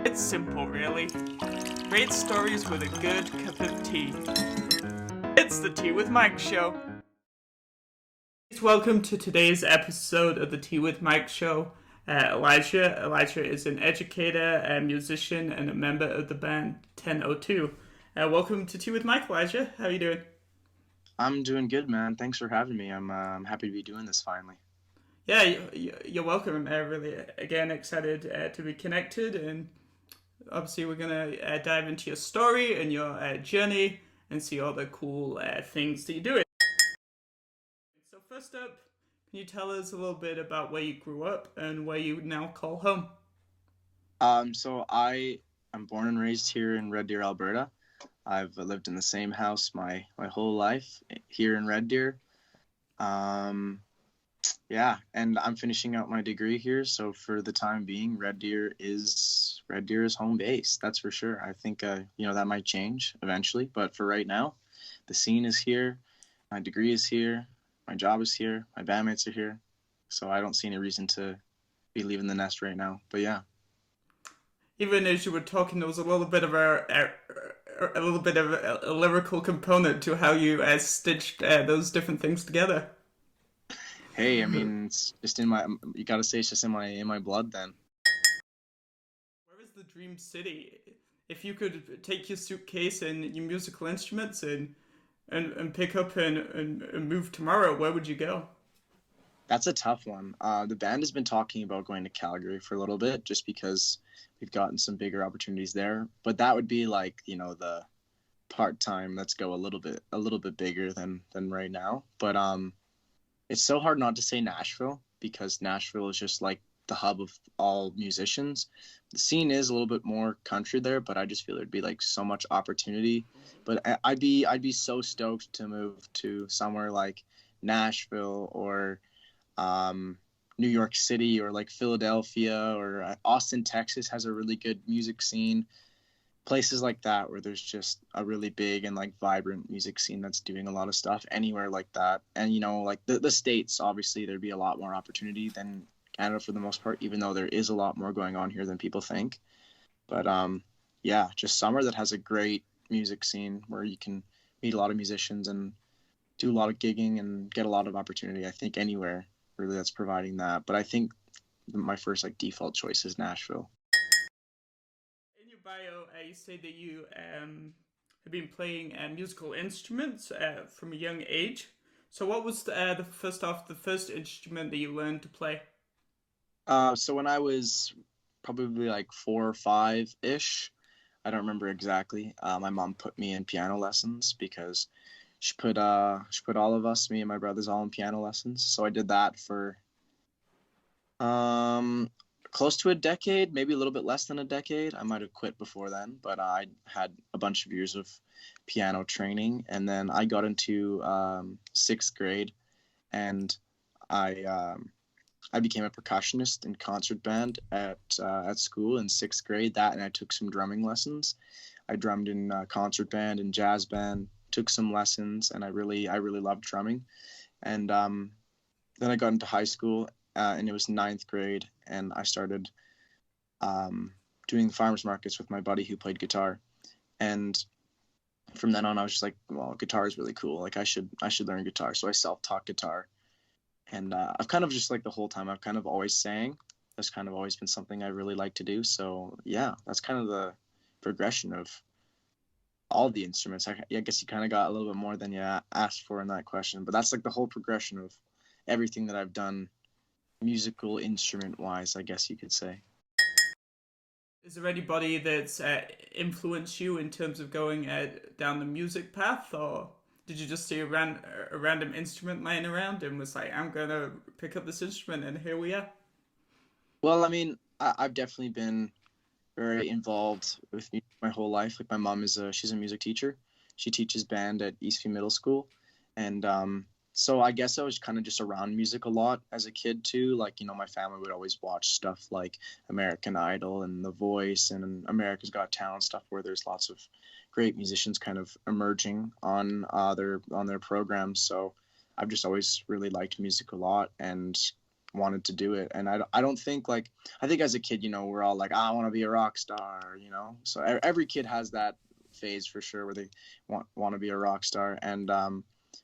It's simple, really. Great stories with a good cup of tea. It's the Tea with Mike show. Welcome to today's episode of the Tea with Mike show. Elijah. Elijah is an educator, a musician, and a member of the band TEN02. Welcome to Tea with Mike, Elijah. How are you doing? I'm doing good, man. Thanks for having me. I'm happy to be doing this finally. Yeah, you're welcome. I'm really, again, excited to be connected. And obviously, we're going to dive into your story and your journey and see all the cool things that you do. So, first up, can you tell us a little bit about where you grew up and where you now call home? So I'm born and raised here in Red Deer, Alberta. I've lived in the same house my whole life here in Red Deer. Um, yeah, and I'm finishing out my degree here. So for the time being, Red Deer is home base. That's for sure. I think that might change eventually, but for right now, the scene is here. My degree is here. My job is here. My bandmates are here. So I don't see any reason to be leaving the nest right now. But yeah. Even as you were talking, there was a little bit of a little bit of a lyrical component to how you stitched those different things together. Hey, I mean, it's just in my. You gotta say it's just in my blood. Then Where is the dream city? If you could take your suitcase and your musical instruments and pick up and move tomorrow, where would you go? that's a tough one. The band has been talking about going to Calgary for a little bit, just because we've gotten some bigger opportunities there. But that would be like the part time. Let's go a little bit bigger than right now. But it's so hard not to say Nashville because Nashville is just like the hub of all musicians. The scene is a little bit more country there, but I just feel there'd be like so much opportunity. But I'd be so stoked to move to somewhere like Nashville or um, New York City or like Philadelphia or Austin, Texas has a really good music scene. Places like that where there's just a really big and like vibrant music scene that's doing a lot of stuff anywhere like that. And like the States, obviously there'd be a lot more opportunity than Canada for the most part, even though there is a lot more going on here than people think. But yeah, just somewhere that has a great music scene where you can meet a lot of musicians and do a lot of gigging and get a lot of opportunity. I think anywhere really that's providing that. But I think my first like default choice is Nashville. In your bio, you say that you have been playing musical instruments from a young age. So, what was the first instrument that you learned to play? So when I was probably like 4 or 5 ish, I don't remember exactly. My mom put me in piano lessons because she put all of us, me and my brothers, all in piano lessons. So I did that for um close to a decade, maybe a little bit less than a decade. I might have quit before then, but I had a bunch of years of piano training, and then I got into sixth grade, and I I became a percussionist in concert band at school in sixth grade. That, and I took some drumming lessons. I drummed in concert band and jazz band. Took some lessons, and I really loved drumming. And then I got into high school, and it was ninth grade, and I started um, doing farmers markets with my buddy who played guitar. And from then on, I was just like, well, guitar is really cool. Like I should learn guitar. So I self-taught guitar, and I've kind of just like the whole time I've kind of always sang. That's kind of always been something I really like to do. So yeah, that's kind of the progression of all the instruments. I guess you kind of got a little bit more than you asked for in that question, but that's like the whole progression of everything that I've done musical instrument wise, I guess you could say. Is there anybody that's influenced you in terms of going down the music path, or did you just see a random instrument laying around and was like, I'm gonna pick up this instrument and here we are? Well, I mean, I've definitely been very involved with music my whole life. Like my mom she's a music teacher. She teaches band at Eastview Middle School, and so I guess I was kind of just around music a lot as a kid too. Like my family would always watch stuff like American Idol and The Voice and America's Got Talent, stuff where there's lots of great musicians kind of emerging on their programs. So I've just always really liked music a lot, and wanted to do it. And I don't think like, I think as a kid, you know, we're all like, I want to be a rock star, you know? So every kid has that phase for sure where they want to be a rock star. And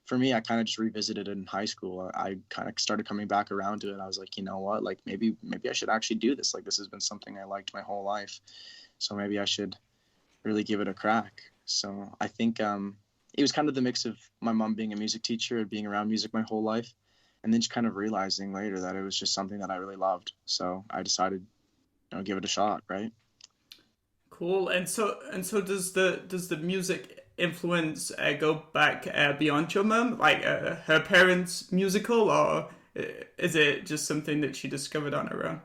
for me, I kind of just revisited it in high school. I kind of started coming back around to it. I was like, you know what, like maybe I should actually do this. Like this has been something I liked my whole life. So maybe I should really give it a crack. So I think it was kind of the mix of my mom being a music teacher and being around music my whole life, and then just kind of realizing later that it was just something that I really loved. So I decided, you know, give it a shot, right? Cool. And so does the music influence go back beyond your mum, like her parents' musical, or is it just something that she discovered on her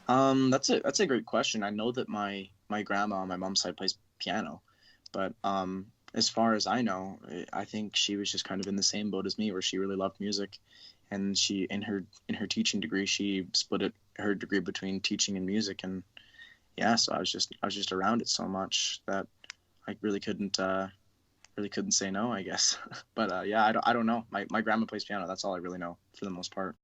own? That's a great question. I know that my grandma on my mom's side plays piano, but as far as I know, I think she was just kind of in the same boat as me, where she really loved music, and she in her teaching degree she split her degree between teaching and music, and yeah, so I was just around it so much that I really couldn't say no, I guess. But yeah, I don't know. My grandma plays piano. That's all I really know for the most part.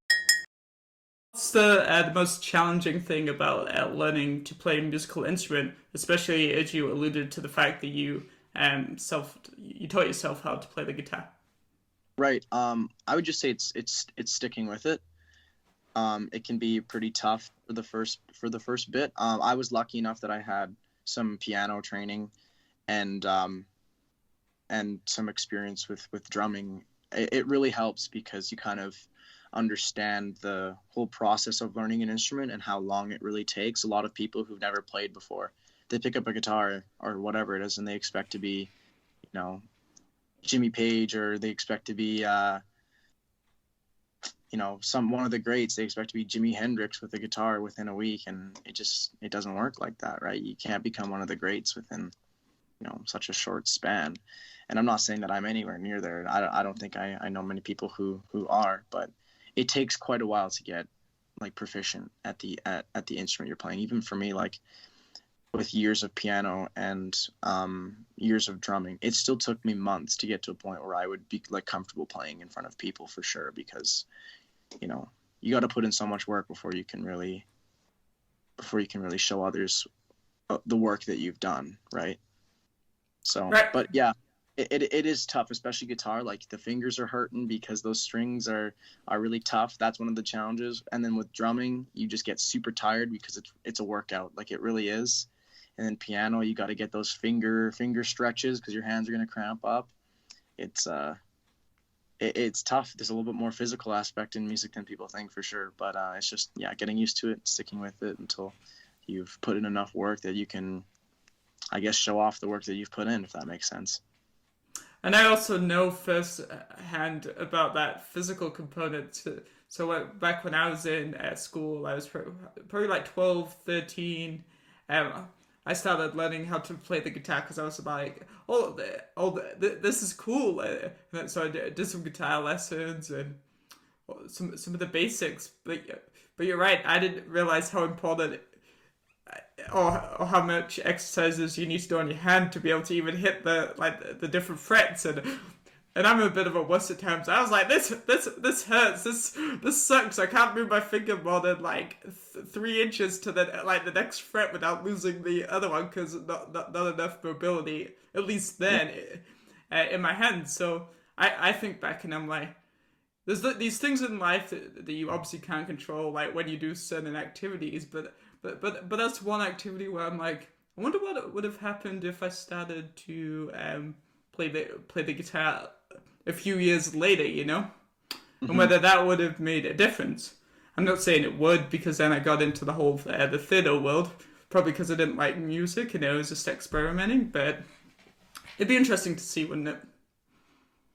What's the most challenging thing about learning to play a musical instrument, especially as you alluded to the fact that you taught yourself how to play the guitar? Right. I would just say it's sticking with it. It can be pretty tough for the first bit. I was lucky enough that I had some piano training and some experience with drumming. It really helps because you kind of understand the whole process of learning an instrument and how long it really takes. A lot of people who've never played before, they pick up a guitar or whatever it is, and they expect to be, you know, Jimmy Page, or they expect to be some one of the greats. They expect to be Jimi Hendrix with a guitar within a week, and it doesn't work like that, right? You can't become one of the greats within, such a short span. And I'm not saying that I'm anywhere near there. I don't think I know many people who are, but it takes quite a while to get like proficient at the instrument you're playing. Even for me, like with years of piano and years of drumming, it still took me months to get to a point where I would be like comfortable playing in front of people for sure, because you got to put in so much work before you can really show others the work that you've done, right? So, Right. but yeah, it is tough, especially guitar. Like the fingers are hurting because those strings are really tough. That's one of the challenges. And then with drumming, you just get super tired because it's a workout, like it really is. And then piano, you got to get those finger stretches because your hands are gonna cramp up. It's it's tough. There's a little bit more physical aspect in music than people think, for sure. But it's just, yeah, getting used to it, sticking with it until you've put in enough work that you can, I guess, show off the work that you've put in, if that makes sense. And I also know firsthand about that physical component. Back when I was in school, I was probably like 12, 13. I started learning how to play the guitar because I was like, this is cool. So I did some guitar lessons and some of the basics. But you're right. I didn't realize how important or how much exercises you need to do on your hand to be able to even hit the different frets, and I'm a bit of a wuss at times. I was like, this hurts. This sucks. I can't move my finger more than like 3 inches to the next fret without losing the other one because not enough mobility, at least then, in my hands. So I think back and I'm like, there's these things in life that you obviously can't control, like when you do certain activities, but that's one activity where I'm like, I wonder what would have happened if I started to play the guitar a few years later, and Hmm. whether that would have made a difference. I'm not saying it would, because then I got into the whole the theater world, probably because I didn't like music and I was just experimenting. But it'd be interesting to see, wouldn't it?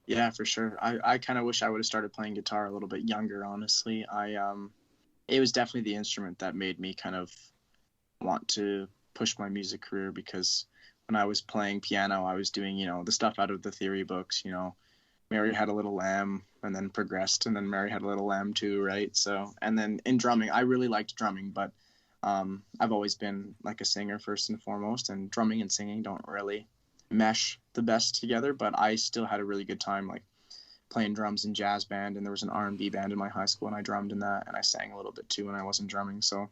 Yeah, for sure. I kind of wish I would have started playing guitar a little bit younger, honestly. It was definitely the instrument that made me kind of want to push my music career, because when I was playing piano, I was doing, the stuff out of the theory books, Mary Had a Little Lamb, and then progressed, and then Mary Had a Little Lamb too, right? So, and then in drumming, I really liked drumming, but I've always been like a singer first and foremost, and drumming and singing don't really mesh the best together, but I still had a really good time like playing drums in jazz band, and there was an R&B band in my high school, and I drummed in that, and I sang a little bit too when I wasn't drumming. So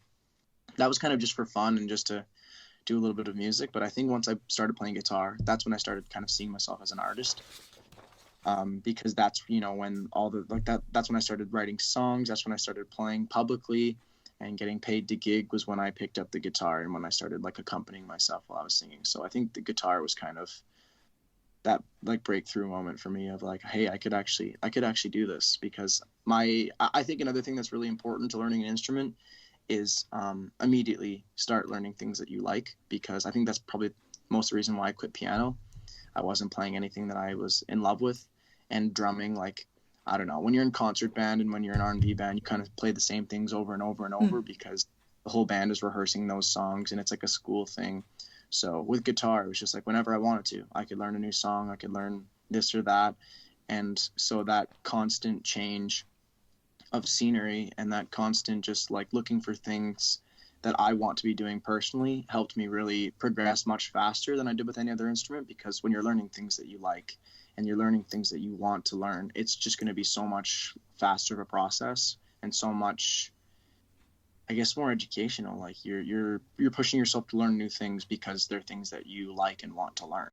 that was kind of just for fun and just to do a little bit of music. But I think once I started playing guitar, that's when I started kind of seeing myself as an artist. Because that's, you know, when all the like that's when I started writing songs. That's when I started playing publicly and getting paid to gig, was when I picked up the guitar and when I started like accompanying myself while I was singing. So I think the guitar was kind of that like breakthrough moment for me of like, hey, I could actually do this. Because I think another thing that's really important to learning an instrument is immediately start learning things that you like, because I think that's probably most of the reason why I quit piano. I wasn't playing anything that I was in love with. And drumming, like, I don't know, when you're in concert band and when you're in R&B band, you kind of play the same things over and over and over because the whole band is rehearsing those songs and it's like a school thing. So with guitar, it was just like whenever I wanted to, I could learn a new song, I could learn this or that. And so that constant change of scenery and that constant just like looking for things that I want to be doing personally helped me really progress much faster than I did with any other instrument. Because when you're learning things that you like and you're learning things that you want to learn, it's just going to be so much faster of a process and so much, I guess, more educational. Like you're pushing yourself to learn new things because they're things that you like and want to learn.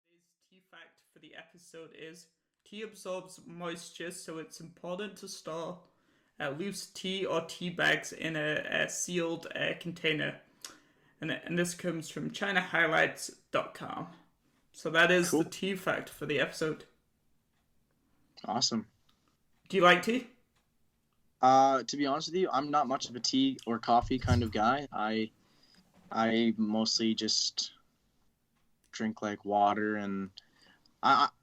Today's tea fact for the episode is tea absorbs moisture, so it's important to store loose tea or tea bags in a sealed container. And this comes from ChinaHighlights.com. So that is Cool. the tea fact for the episode. Awesome. Do you like tea? To be honest with you, I'm not much of a tea or coffee kind of guy. I mostly just drink like water and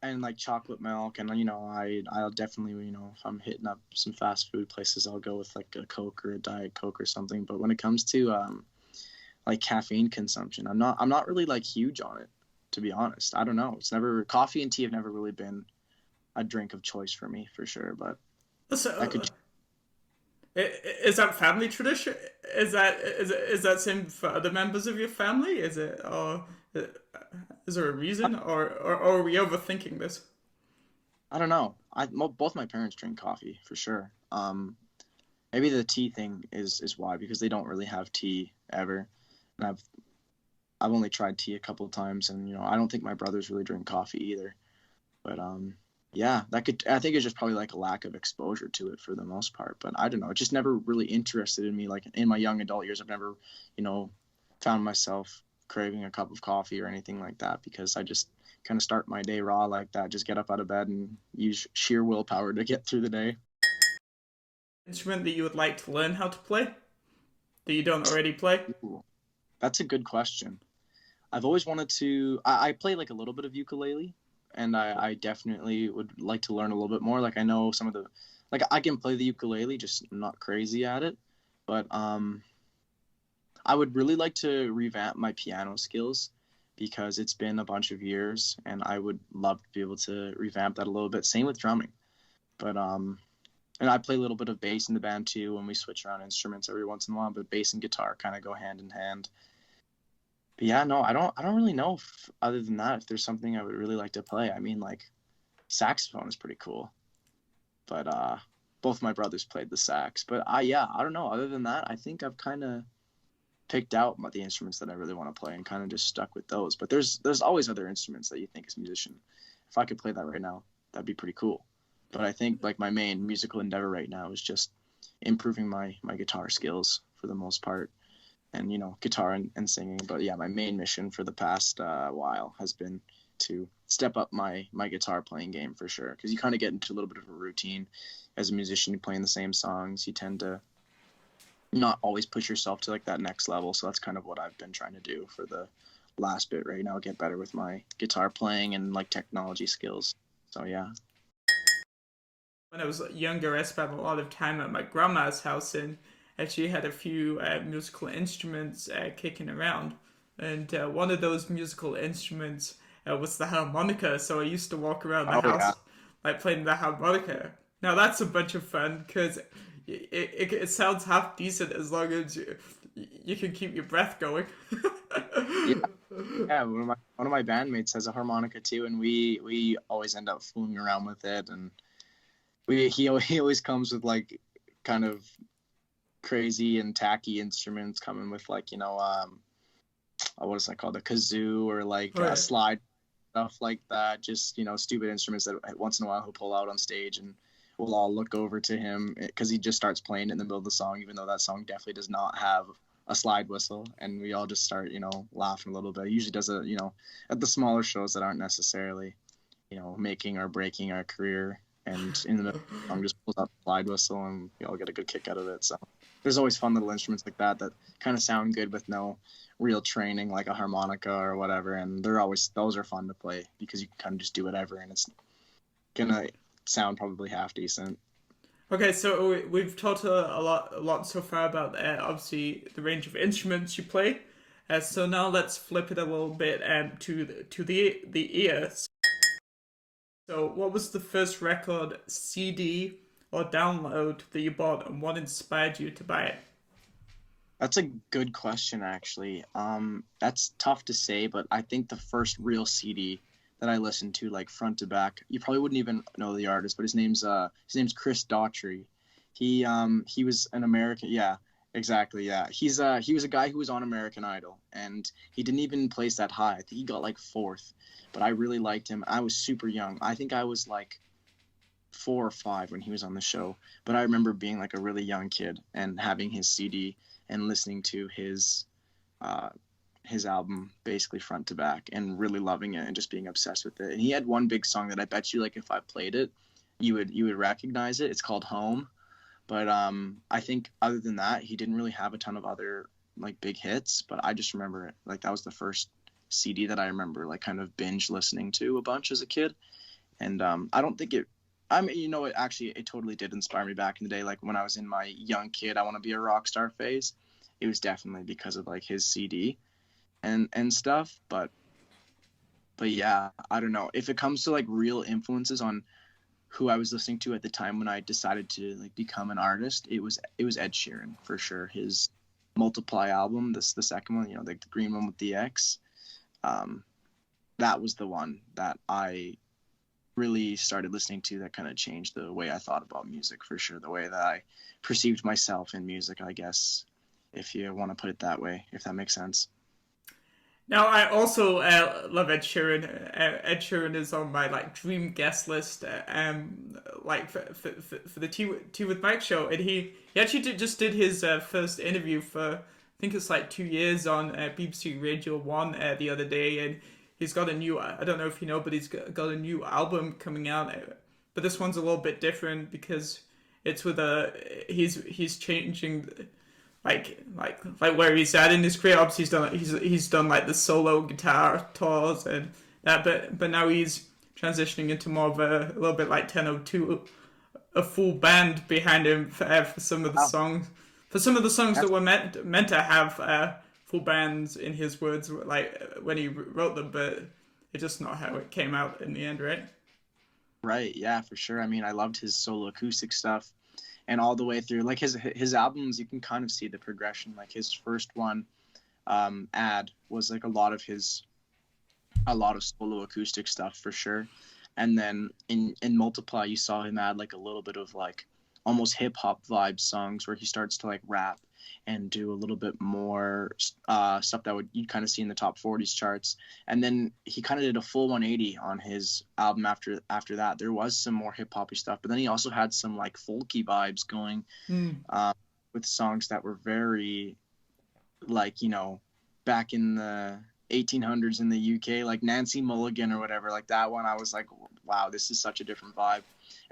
like chocolate milk, and you know I'll definitely, you know, if I'm hitting up some fast food places, I'll go with like a Coke or a Diet Coke or something. But when it comes to like caffeine consumption, I'm not really like huge on it, to be honest. I don't know. It's never, coffee and tea have never really been a drink of choice for me for sure. But So, I could. is that family tradition? Is that same for other members of your family? Is it, or is there a reason, or are we overthinking this? I don't know. Both my parents drink coffee for sure. Maybe the tea thing is why, because they don't really have tea ever, and I've only tried tea a couple of times, and you know I don't think my brothers really drink coffee either. But yeah, I think it's just probably like a lack of exposure to it for the most part. But I don't know. It just never really interested in me. Like in my young adult years, I've never, you know, found myself craving a cup of coffee or anything like that, because I just kind of start my day raw like that. Just get up out of bed and use sheer willpower to get through the day. Instrument that you would like to learn how to play that you don't already play? Ooh, that's a good question. I've always wanted to. I play like a little bit of ukulele, and I definitely would like to learn a little bit more. Like I know some of the, like I can play the ukulele, just not crazy at it. But I would really like to revamp my piano skills, because it's been a bunch of years, and I would love to be able to revamp that a little bit. Same with drumming, but and I play a little bit of bass in the band too, when we switch around instruments every once in a while. But bass and guitar kind of go hand in hand. But yeah, no, I don't really know if, other than that, if there's something I would really like to play. I mean, like saxophone is pretty cool, but both my brothers played the sax. But yeah, I don't know. Other than that, I think I've kind of picked out the instruments that I really want to play and kind of just stuck with those. But there's always other instruments that you think as a musician, if I could play that right now, that'd be pretty cool. But I think like my main musical endeavor right now is just improving my guitar skills for the most part, and you know, guitar and singing. But yeah, my main mission for the past while has been to step up my guitar playing game for sure, because you kind of get into a little bit of a routine as a musician. You playing the same songs, you tend to not always push yourself to like that next level. So that's kind of what I've been trying to do for the last bit right now, get better with my guitar playing and like technology skills. So yeah. When I was younger, I spent a lot of time at my grandma's house, and she had a few musical instruments kicking around. And one of those musical instruments was the harmonica. So I used to walk around the Oh yeah. house like playing the harmonica. Now that's a bunch of fun because it sounds half decent as long as you can keep your breath going. Yeah. Yeah, one of my bandmates has a harmonica too, and we always end up fooling around with it, and he always comes with like kind of crazy and tacky instruments, coming with like, what is that called, a kazoo, or like a slide, stuff like that. Just, stupid instruments that once in a while he'll pull out on stage, and we'll all look over to him because he just starts playing in the middle of the song, even though that song definitely does not have a slide whistle, and we all just start, laughing a little bit. He usually does it, at the smaller shows that aren't necessarily, making or breaking our career. And in the middle of the song, just pulls out the slide whistle, and we all get a good kick out of it. So there's always fun little instruments like that kind of sound good with no real training, like a harmonica or whatever. And those are fun to play because you can kind of just do whatever, and it's gonna sound probably half decent. Okay, so we've talked a lot so far about obviously the range of instruments you play. So now let's flip it a little bit to the ear. So what was the first record, CD, or download that you bought, and what inspired you to buy it? That's a good question, actually. That's tough to say, but I think the first real CD that I listened to, like front to back, you probably wouldn't even know the artist, but his name's Chris Daughtry. He was an American, yeah, exactly, yeah. He was a guy who was on American Idol, and he didn't even place that high. I think he got like fourth, but I really liked him. I was super young. I think I was like 4 or 5 when he was on the show, but I remember being like a really young kid and having his CD and listening to his album basically front to back and really loving it and just being obsessed with it. And he had one big song that I bet you, like, if I played it, you would recognize it. It's called Home. But I think other than that, he didn't really have a ton of other like big hits. But I just remember it, like, that was the first CD that I remember like kind of binge listening to a bunch as a kid. And I don't think it, I mean, it totally did inspire me back in the day. Like when I was in my young kid, I want to be a rock star phase. It was definitely because of like his CD and stuff. But yeah, I don't know. If it comes to like real influences on who I was listening to at the time when I decided to like become an artist, it was Ed Sheeran for sure. His Multiply album, the second one, the green one with the X. That was the one that I really started listening to, that kind of changed the way I thought about music for sure, the way that I perceived myself in music, I guess, if you want to put it that way, if that makes sense. Now, I also love Ed Sheeran. Ed Sheeran is on my like dream guest list, like for the Tea with Mike show, and he actually just did his first interview for, I think it's like 2 years on BBC Radio 1 the other day, and he's got a new, I don't know if you know, but he's got a new album coming out, but this one's a little bit different because it's with he's changing like where he's at in his career. Obviously he's done like the solo guitar tours and that, but now he's transitioning into more of a little bit like 1002, a full band behind him for some of the songs. For some of the songs that were meant to have full bands, in his words, like when he wrote them, but it's just not how it came out in the end, right? Right, yeah, for sure. I mean, I loved his solo acoustic stuff, and all the way through, like his albums, you can kind of see the progression. Like his first one, Ad, was like a lot of solo acoustic stuff for sure. And then in Multiply, you saw him add like a little bit of like almost hip hop vibe songs where he starts to like rap and do a little bit more stuff that you'd kind of see in the top 40s charts. And then he kind of did a full 180 on his album after that. There was some more hip hoppy stuff, but then he also had some like folky vibes going with songs that were very like, back in the 1800s in the UK, like Nancy Mulligan or whatever, like that one. I was like, wow, this is such a different vibe.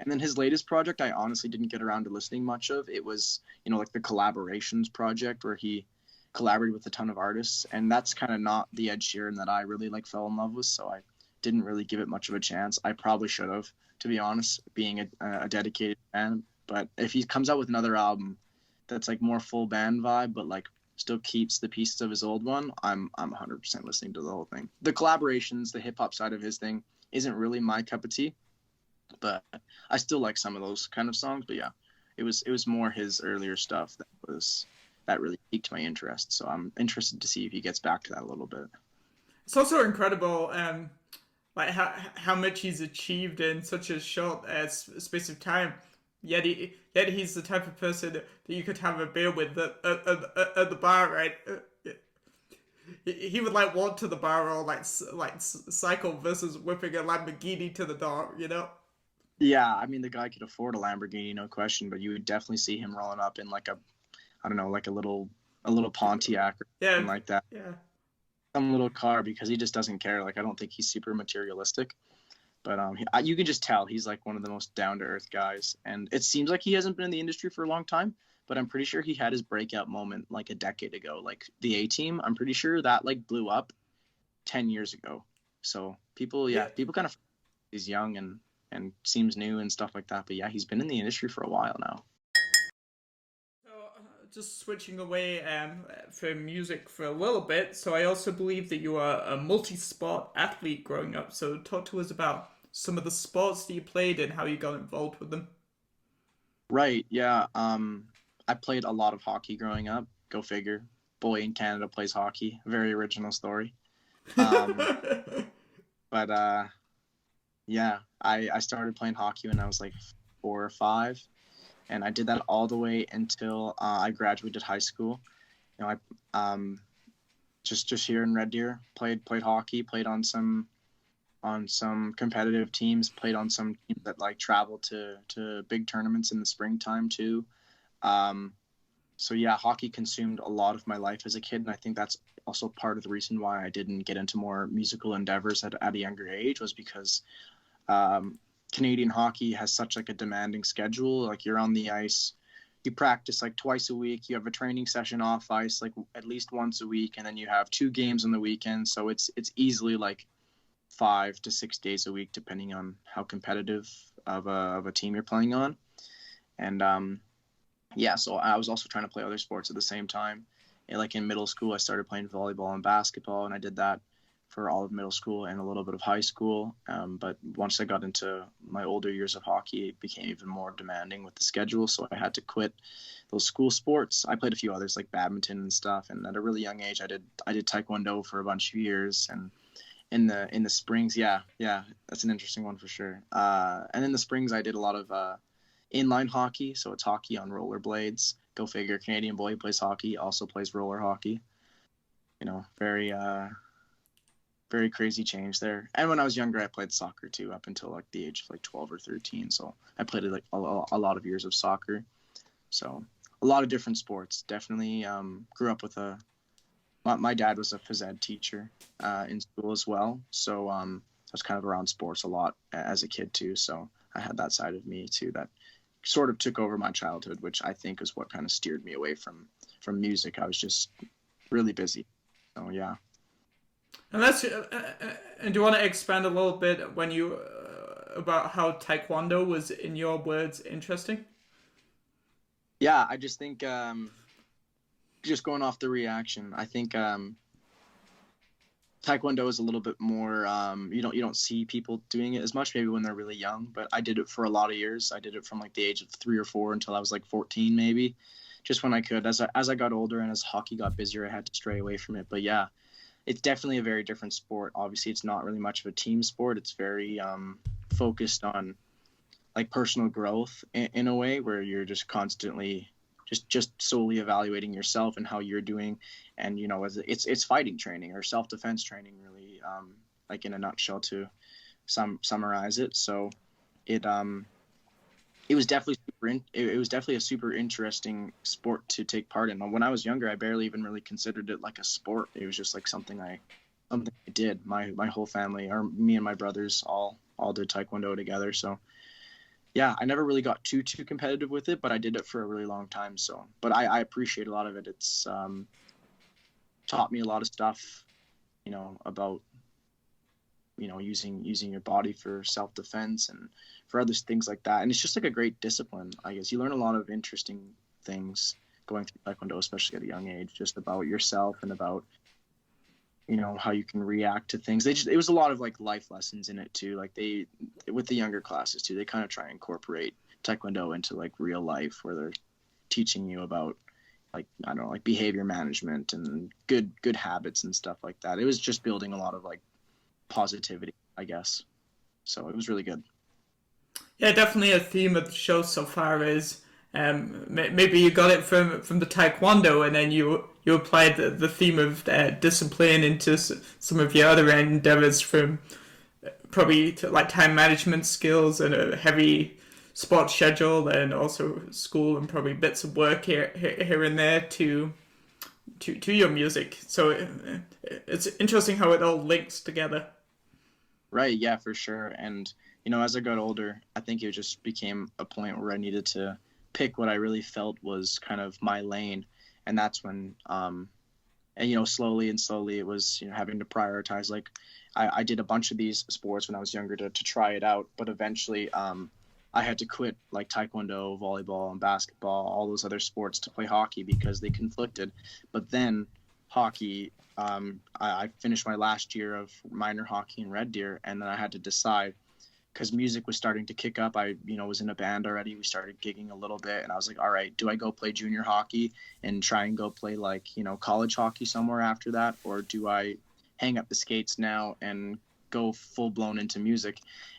And then his latest project, I honestly didn't get around to listening much of. It was, like the collaborations project where he collaborated with a ton of artists. And that's kind of not the Ed Sheeran that I really like fell in love with. So I didn't really give it much of a chance. I probably should have, to be honest, being a dedicated fan. But if he comes out with another album that's like more full band vibe, but like still keeps the pieces of his old one, I'm 100% listening to the whole thing. The collaborations, the hip hop side of his thing isn't really my cup of tea, but I still like some of those kind of songs. But yeah, it was more his earlier stuff that really piqued my interest. So I'm interested to see if he gets back to that a little bit. It's also incredible, like how much he's achieved in such a short space of time. Yet he's the type of person that you could have a beer with at the bar, right? He would like walk to the bar or like cycle versus whipping a Lamborghini to the door, you know? Yeah, I mean the guy could afford a Lamborghini, no question, but you would definitely see him rolling up in like a, I don't know, like a little Pontiac or something Yeah, like that, yeah, some little car, because he just doesn't care. Like I don't think he's super materialistic, but you can just tell he's like one of the most down to earth guys. And it seems like he hasn't been in the industry for a long time, but I'm pretty sure he had his breakout moment like a decade ago. Like the A Team, I'm pretty sure that like blew up 10 years ago. So people, yeah. yeah, people kind of, he's young and seems new and stuff like that. But yeah, he's been in the industry for a while now. So, just switching away from music for a little bit. So I also believe that you are a multi-sport athlete growing up. So talk to us about some of the sports that you played and how you got involved with them. Right. Yeah. I played a lot of hockey growing up. Go figure. Boy in Canada plays hockey. Very original story. Um, but yeah, I started playing hockey when I was like 4 or 5, and I did that all the way until I graduated high school. I just here in Red Deer played hockey, played on some competitive teams, played on some teams that like traveled to big tournaments in the springtime too. Um, so yeah, hockey consumed a lot of my life as a kid, and I think that's also part of the reason why I didn't get into more musical endeavors at a younger age, was because um, Canadian hockey has such like a demanding schedule. Like you're on the ice, you practice like twice a week. You have a training session off ice like at least once a week, and then you have 2 games on the weekend. So it's easily like 5 to 6 days a week, depending on how competitive of a team you're playing on. And yeah, so I was also trying to play other sports at the same time. And like in middle school, I started playing volleyball and basketball, and I did that for all of middle school and a little bit of high school. But once I got into my older years of hockey, it became even more demanding with the schedule. So I had to quit those school sports. I played a few others like badminton and stuff. And at a really young age, I did taekwondo for a bunch of years. And in the springs, yeah, that's an interesting one for sure. And in the springs, I did a lot of inline hockey, so it's hockey on rollerblades. Go figure. Canadian boy plays hockey, also plays roller hockey. Very very crazy change there. And when I was younger, I played soccer too, up until like the age of like 12 or 13. So I played like a lot of years of soccer. So a lot of different sports. Definitely grew up with my dad was a phys ed teacher in school as well. So I was kind of around sports a lot as a kid too. So I had that side of me too that sort of took over my childhood, which I think is what kind of steered me away from music. I was just really busy. So yeah. And and do you want to expand a little bit when you about how Taekwondo was, in your words, interesting? Yeah, I just think just going off the reaction, I think Taekwondo is a little bit more you don't see people doing it as much, maybe when they're really young, but I did it for a lot of years. I did it from like the age of 3 or 4 until I was like 14 maybe, just when I could. As I got older and as hockey got busier, I had to stray away from it. But yeah, it's definitely a very different sport. Obviously, it's not really much of a team sport. It's very focused on like personal growth in a way where you're just constantly just solely evaluating yourself and how you're doing. And as it's fighting training or self-defense training, really, like in a nutshell, to summarize it. So it was definitely it was definitely a super interesting sport to take part in. When I was younger, I barely even really considered it like a sport. It was just like something I did. My whole family, or me and my brothers, all did taekwondo together. So yeah, I never really got too competitive with it, but I did it for a really long time. So, but I appreciate a lot of it. It's taught me a lot of stuff, about using your body for self-defense and for other things like that. And it's just like a great discipline, I guess. You learn a lot of interesting things going through taekwondo, especially at a young age, just about yourself and about how you can react to things. It was a lot of like life lessons in it too. Like with the younger classes too, they kind of try and incorporate taekwondo into like real life, where they're teaching you about like, I don't know, like behavior management and good habits and stuff like that. It was just building a lot of like positivity, I guess. So it was really good. Yeah, definitely a theme of the show so far is maybe you got it from the Taekwondo, and then you applied the theme of discipline into some of your other endeavors, from probably to like time management skills and a heavy sports schedule, and also school and probably bits of work here and there to your music. So it's interesting how it all links together. Right, yeah, for sure. And you know, as I got older, I think it just became a point where I needed to pick what I really felt was kind of my lane. And that's when and you know, slowly and slowly it was, you know, having to prioritize. Like I did a bunch of these sports when I was younger to try it out, but eventually I had to quit like taekwondo, volleyball, and basketball, all those other sports to play hockey because they conflicted. But then hockey, I finished my last year of minor hockey in Red Deer, and then I had to decide because music was starting to kick up. I, you know, was in a band already. We started gigging a little bit, and I was like, all right, do I go play junior hockey and try and go play like, you know, college hockey somewhere after that, or do I hang up the skates now and go full blown into music?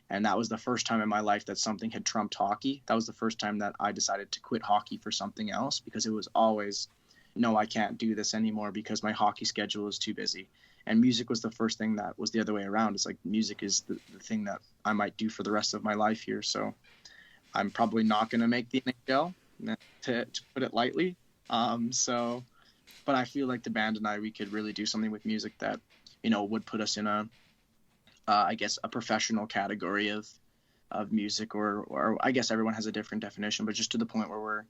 And that was the first time in my life that something had trumped hockey. That was the first time that I decided to quit hockey for something else, because it was always, no, I can't do this anymore because my hockey schedule is too busy. And music was the first thing that was the other way around. It's like music is the thing that I might do for the rest of my life here. So I'm probably not going to make the NHL, to put it lightly. But I feel like the band and I, we could really do something with music that, you know, would put us in a, I guess, a professional category of music, or I guess everyone has a different definition, but just to the point where we're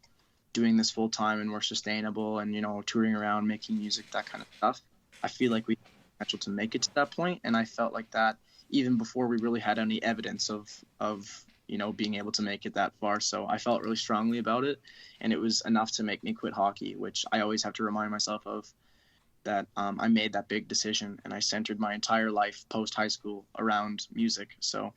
doing this full time and we're sustainable and, you know, touring around, making music, that kind of stuff. I feel like we have the potential to make it to that point, and I felt like that even before we really had any evidence of you know, being able to make it that far. So I felt really strongly about it, and it was enough to make me quit hockey, which I always have to remind myself of, that I made that big decision and I centered my entire life post high school around music. So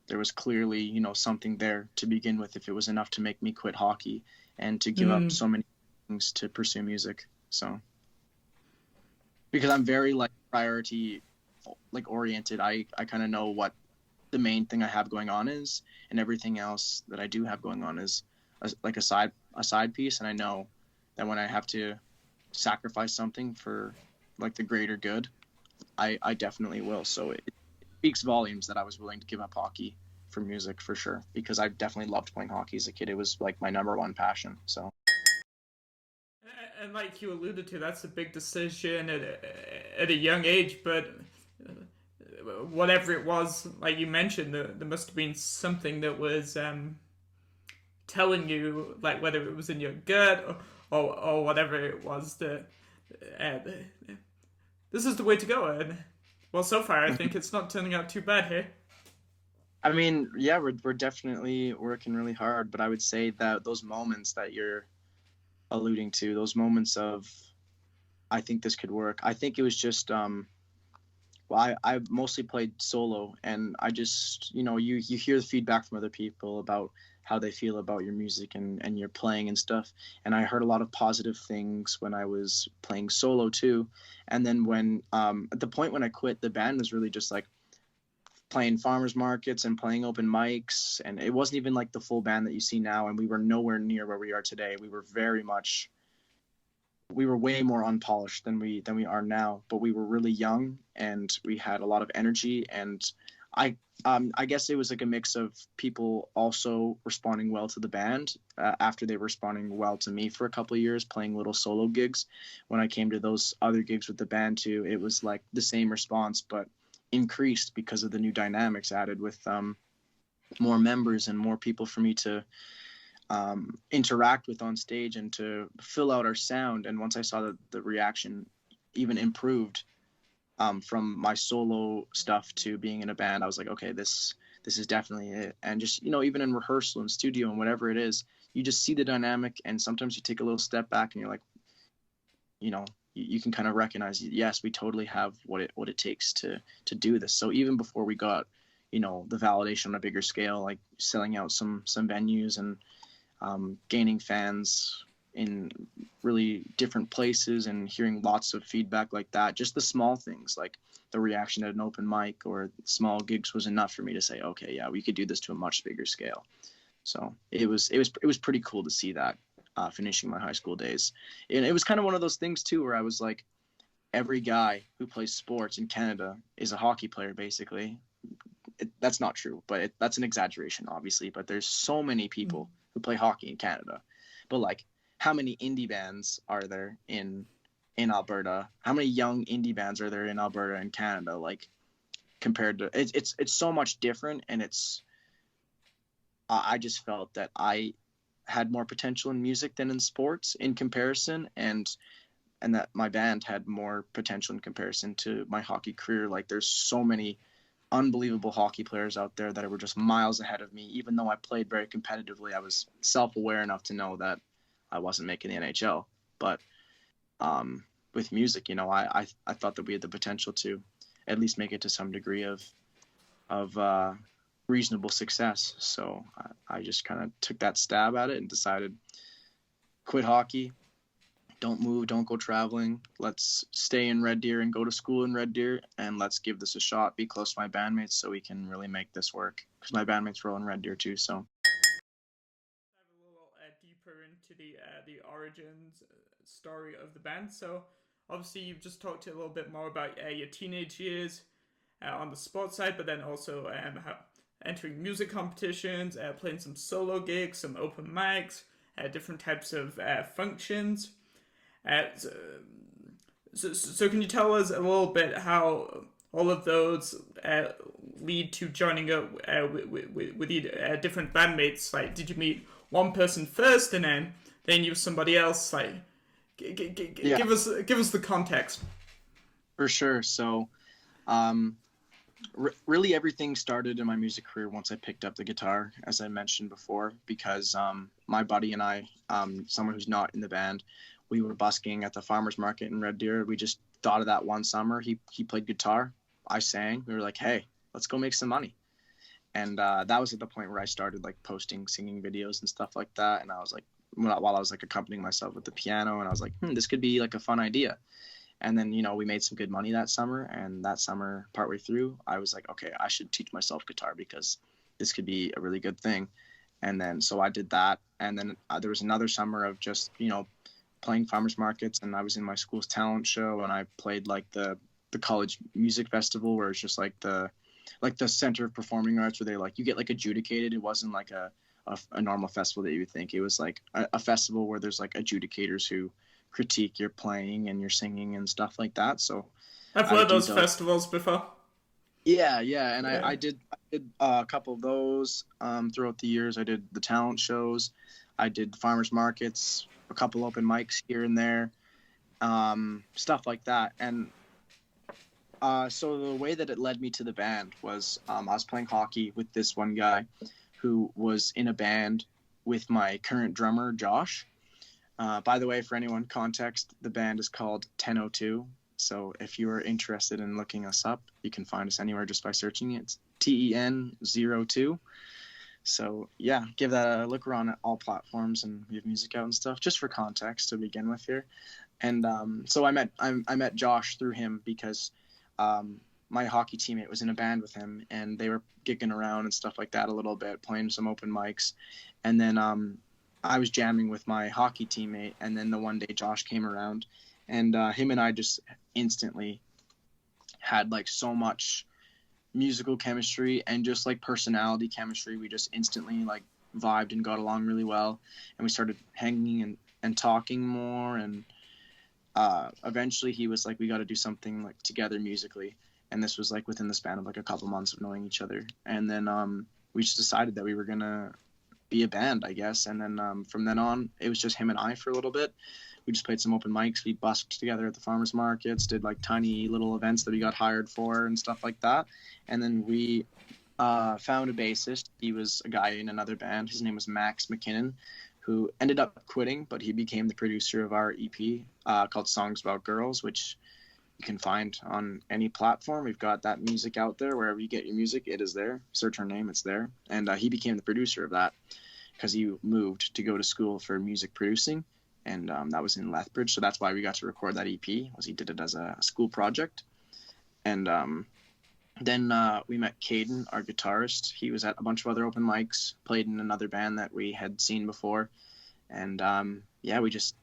there was clearly, you know, something there to begin with, if it was enough to make me quit hockey and to give up so many things to pursue music. So because I'm very like priority like oriented, I kind of know what the main thing I have going on is, and everything else that I do have going on is like a side piece. And I know that when I have to sacrifice something for like the greater good, I definitely will. So it speaks volumes that I was willing to give up hockey for music, for sure, because I definitely loved playing hockey as a kid. It was like my number one passion. So And like you alluded to, that's a big decision at a young age, but whatever it was, like you mentioned, there must have been something that was telling you, like whether it was in your gut or whatever it was, that uh, this is the way to go. And well, so far I think it's not turning out too bad here. I mean, yeah, we're definitely working really hard, but I would say that those moments that you're alluding to, those moments of, I think this could work. I think it was just well, I mostly played solo, and I just, you know, you hear the feedback from other people about how they feel about your music and your playing and stuff. And I heard a lot of positive things when I was playing solo too. And then when at the point when I quit, the band was really just like playing farmers markets and playing open mics, and it wasn't even like the full band that you see now. And we were nowhere near where we are today. We were way more unpolished than we are now, but we were really young and we had a lot of energy. And I guess it was like a mix of people also responding well to the band after they were responding well to me for a couple of years playing little solo gigs. When I came to those other gigs with the band too, it was like the same response but increased because of the new dynamics added with more members and more people for me to interact with on stage and to fill out our sound. And once I saw that the reaction even improved from my solo stuff to being in a band, I was like, okay, this is definitely it. And just, you know, even in rehearsal and studio and whatever it is, you just see the dynamic, and sometimes you take a little step back and you're like, you know, you can kind of recognize, yes, we totally have what it takes to do this. So even before we got, you know, the validation on a bigger scale, like selling out some venues and gaining fans in really different places and hearing lots of feedback like that. Just the small things like the reaction at an open mic or small gigs was enough for me to say, okay, yeah, we could do this to a much bigger scale. So it was pretty cool to see that finishing my high school days. And it was kind of one of those things too, where I was like, every guy who plays sports in Canada is a hockey player, basically. That's not true, but that's an exaggeration, obviously. But there's so many people who play hockey in Canada. But like, how many indie bands are there in Alberta? How many young indie bands are there in Alberta and Canada? Like, compared to it's so much different, and I just felt that I had more potential in music than in sports in comparison, and that my band had more potential in comparison to my hockey career. Like, there's so many unbelievable hockey players out there that were just miles ahead of me. Even though I played very competitively, I was self-aware enough to know that I wasn't making the NHL. But with music, you know, I thought that we had the potential to at least make it to some degree of reasonable success. So I just kind of took that stab at it and decided, quit hockey, don't move, don't go traveling. Let's stay in Red Deer and go to school in Red Deer, and let's give this a shot, be close to my bandmates so we can really make this work. Because my bandmates were all in Red Deer too, so. Dive a little deeper into the origins story of the band. So obviously you've just talked a little bit more about your teenage years on the sports side, but then also entering music competitions, playing some solo gigs, some open mics, different types of functions. So can you tell us a little bit how all of those lead to joining up with different bandmates? Like, did you meet one person first and then you somebody else? Like, give us the context. For sure. So, really everything started in my music career once I picked up the guitar, as I mentioned before, because my buddy and I, someone who's not in the band, we were busking at the farmer's market in Red Deer. We just thought of that one summer. He played guitar, I sang. We were like, hey, let's go make some money. And that was at the point where I started like posting singing videos and stuff like that. And I was like, while I was like accompanying myself with the piano, and I was like, this could be like a fun idea. And then, you know, we made some good money that summer. And that summer, partway through, I was like, okay, I should teach myself guitar because this could be a really good thing. And then so I did that. And then there was another summer of just, you know, playing farmers markets, and I was in my school's talent show, and I played like the college music festival, where it's just like the Center of Performing Arts, where they like you get like adjudicated. It wasn't like a normal festival that you would think. It was like a festival where there's like adjudicators who critique your playing and your singing and stuff like that. So I've heard those festivals before. Yeah, and yeah. I did a couple of those throughout the years. I did the talent shows, I did farmers markets, a couple open mics here and there, stuff like that. And so the way that it led me to the band was I was playing hockey with this one guy who was in a band with my current drummer, Josh. By the way, for anyone context, the band is called 1002. So if you are interested in looking us up, you can find us anywhere just by searching it. It's TEN02. So yeah, give that a look. We're on all platforms and we have music out and stuff, just for context to begin with here. And so I met Josh through him because my hockey teammate was in a band with him, and they were gigging around and stuff like that a little bit, playing some open mics. And then I was jamming with my hockey teammate, and then the one day Josh came around, and him and I just instantly had like so much musical chemistry and just like personality chemistry. We just instantly like vibed and got along really well, and we started hanging and talking more. And eventually he was like, we got to do something like together musically. And this was like within the span of like a couple months of knowing each other. And then we just decided that we were gonna be a band, I guess. And then from then on, it was just him and I for a little bit. We just played some open mics. We busked together at the farmers markets, did like tiny little events that we got hired for and stuff like that. And then we found a bassist. He was a guy in another band. His name was Max McKinnon, who ended up quitting, but he became the producer of our EP called Songs About Girls, which you can find on any platform. We've got that music out there. Wherever you get your music, it is there. Search our name, it's there. And he became the producer of that because he moved to go to school for music producing. and that was in Lethbridge. So that's why we got to record that EP. Was he did it as a school project, and then we met Caden, our guitarist. He was at a bunch of other open mics, played in another band that we had seen before, and we just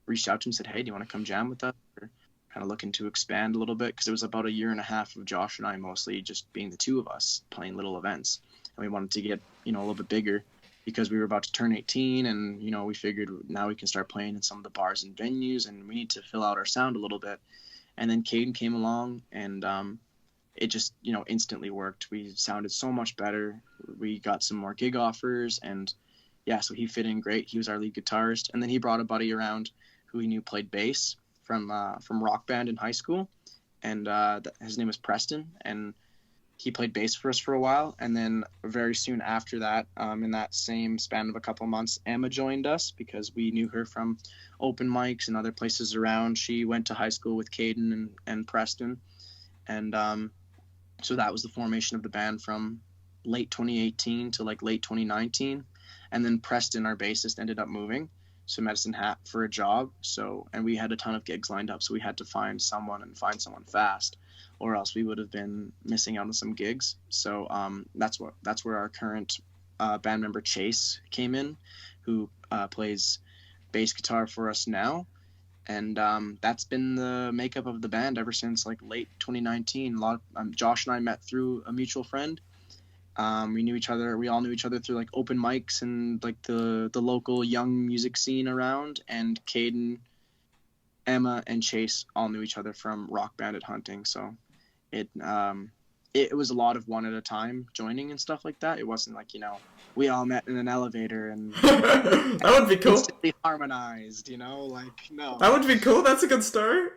reached out to him and said, hey, do you want to come jam with us? We're kind of looking to expand a little bit, because it was about a year and a half of Josh and I mostly just being the two of us playing little events, and we wanted to get a little bit bigger, because we were about to turn 18, and we figured now we can start playing in some of the bars and venues, and we need to fill out our sound a little bit. And then Caden came along, and it just instantly worked. We sounded so much better. We got some more gig offers, and so he fit in great. He was our lead guitarist, and then he brought a buddy around who he knew played bass from Rock Band in high school, and his name was Preston, and he played bass for us for a while. And then very soon after that, in that same span of a couple of months, Emma joined us, because we knew her from open mics and other places around. She went to high school with Caden and Preston, and so that was the formation of the band from late 2018 to like late 2019. And then Preston, our bassist, ended up moving to Medicine Hat for a job. And we had a ton of gigs lined up, so we had to find someone fast, or else we would have been missing out on some gigs. So that's where our current band member Chase came in, who plays bass guitar for us now. And that's been the makeup of the band ever since like late 2019. Josh and I met through a mutual friend. We all knew each other through like open mics and like the local young music scene around. And Caden, Emma, and Chase all knew each other from Rock Band at Hunting. So it was a lot of one at a time joining and stuff like that. It wasn't like we all met in an elevator and that would be cool. Instantly harmonized, like no. That would be cool. That's a good story.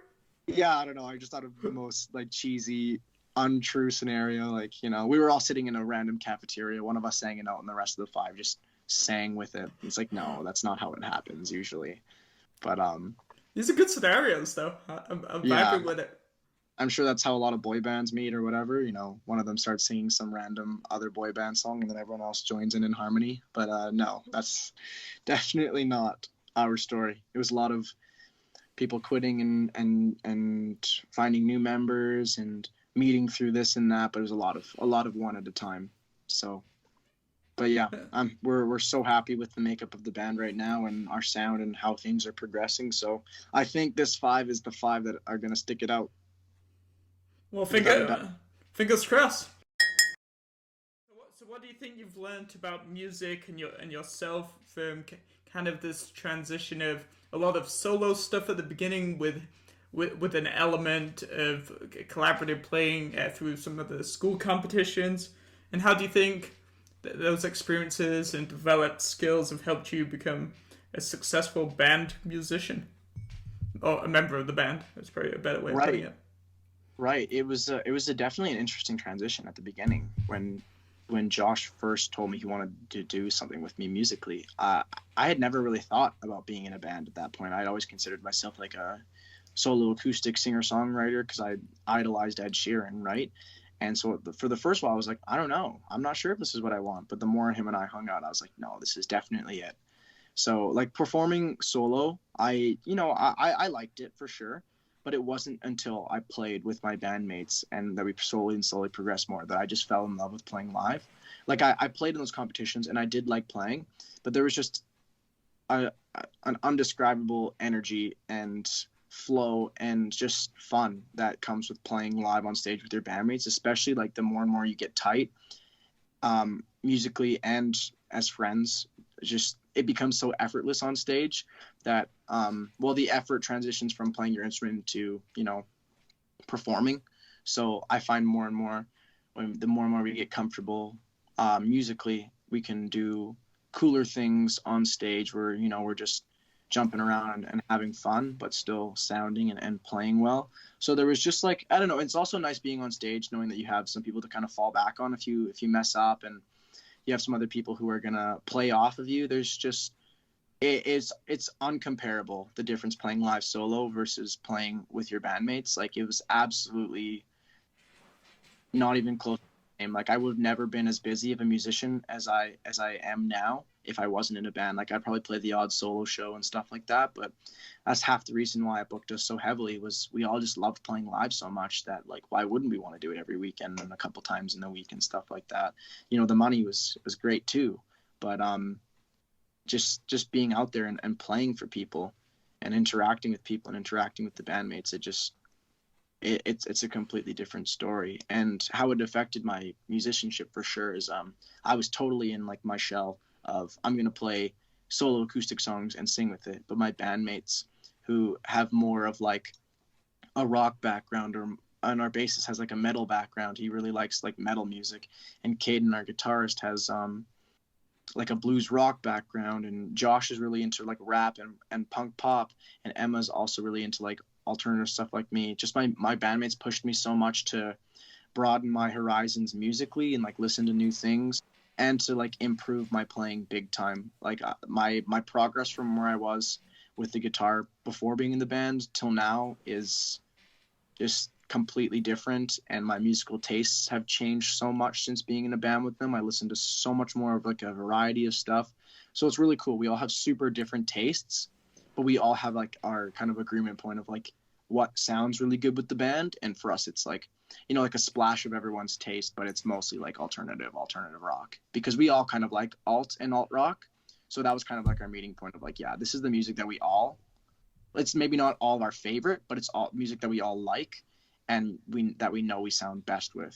Yeah, I don't know. I just thought of the most like cheesy, untrue scenario. Like we were all sitting in a random cafeteria. One of us sang a note, and the rest of the five just sang with it. It's like no, that's not how it happens usually. But these are good scenarios, though. I'm vibing with it. I'm sure that's how a lot of boy bands meet or whatever. One of them starts singing some random other boy band song, and then everyone else joins in harmony. But no, that's definitely not our story. It was a lot of people quitting and finding new members and meeting through this and that. But it was a lot of one at a time. So, but yeah, we're so happy with the makeup of the band right now and our sound and how things are progressing. So I think this 5 is the 5 that are gonna stick it out. Well, fingers crossed. So what do you think you've learned about music and yourself from kind of this transition of a lot of solo stuff at the beginning with an element of collaborative playing through some of the school competitions? And how do you think those experiences and developed skills have helped you become a successful band musician? Or a member of the band, that's probably a better way of putting it. Right. It was definitely an interesting transition at the beginning when Josh first told me he wanted to do something with me musically. I had never really thought about being in a band at that point. I'd always considered myself like a solo acoustic singer-songwriter because I idolized Ed Sheeran, right? And so for the first while, I was like, I don't know. I'm not sure if this is what I want. But the more him and I hung out, I was like, no, this is definitely it. So like performing solo, I liked it for sure. But it wasn't until I played with my bandmates and that we slowly progressed more that I just fell in love with playing live. Like I played in those competitions and I did like playing, but there was just an undescribable energy and flow and just fun that comes with playing live on stage with your bandmates, especially like the more and more you get tight musically and as friends. Just it becomes so effortless on stage that the effort transitions from playing your instrument to performing. So I find more and more the more and more we get comfortable musically, we can do cooler things on stage where we're just jumping around and having fun but still sounding and playing well. So there was just like, I don't know, it's also nice being on stage knowing that you have some people to kind of fall back on if you mess up, and you have some other people who are gonna play off of you. There's just it's uncomparable, the difference playing live solo versus playing with your bandmates. Like it was absolutely not even close And like I would have never been as busy of a musician as I am now if I wasn't in a band. Like I'd probably play the odd solo show and stuff like that, but that's half the reason why I booked us so heavily was we all just loved playing live so much that like why wouldn't we want to do it every weekend and a couple times in the week and stuff like that. You know, the money was great too, but just being out there and playing for people and interacting with people and interacting with the bandmates, it's a completely different story. And how it affected my musicianship for sure is I was totally in like my shell of I'm gonna play solo acoustic songs and sing with it, but my bandmates who have more of like a rock background, or and our bassist has like a metal background, he really likes like metal music, and Caden, our guitarist, has like a blues rock background, and Josh is really into like rap and punk pop, and Emma's also really into like alternative stuff like me. Just my bandmates pushed me so much to broaden my horizons musically and like listen to new things and to like improve my playing big time. Like my progress from where I was with the guitar before being in the band till now is just completely different, and my musical tastes have changed so much since being in a band with them. I listen to so much more of like a variety of stuff, so it's really cool. We all have super different tastes, but we all have like our kind of agreement point of like what sounds really good with the band. And for us it's like, you know, like a splash of everyone's taste, but it's mostly like alternative rock, because we all kind of like alt and alt rock. So that was kind of like our meeting point of like, yeah, this is the music that we all, it's maybe not all of our favorite, but it's all music that we all like and we know we sound best with.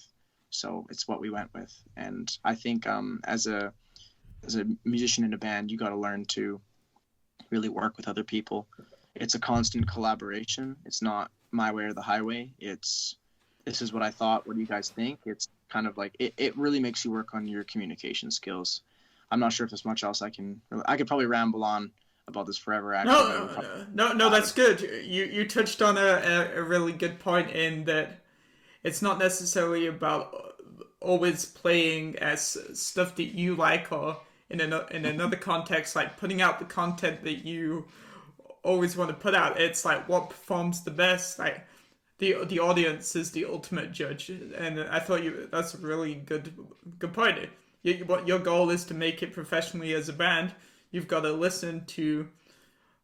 So it's what we went with. And I think as a musician in a band, you got to learn to really work with other people. It's a constant collaboration. It's not my way or the highway. It's this is what I thought. What do you guys think? It's kind of like it really makes you work on your communication skills. I'm not sure if there's much else I could probably ramble on about this forever, actually, but it would probably No, that's good. You touched on a really good point in that it's not necessarily about always playing as stuff that you like, or in another context, like putting out the content that you always want to put out. It's like what performs the best. Like the audience is the ultimate judge, and I thought that's a really good point. What your goal is to make it professionally as a band. You've got to listen to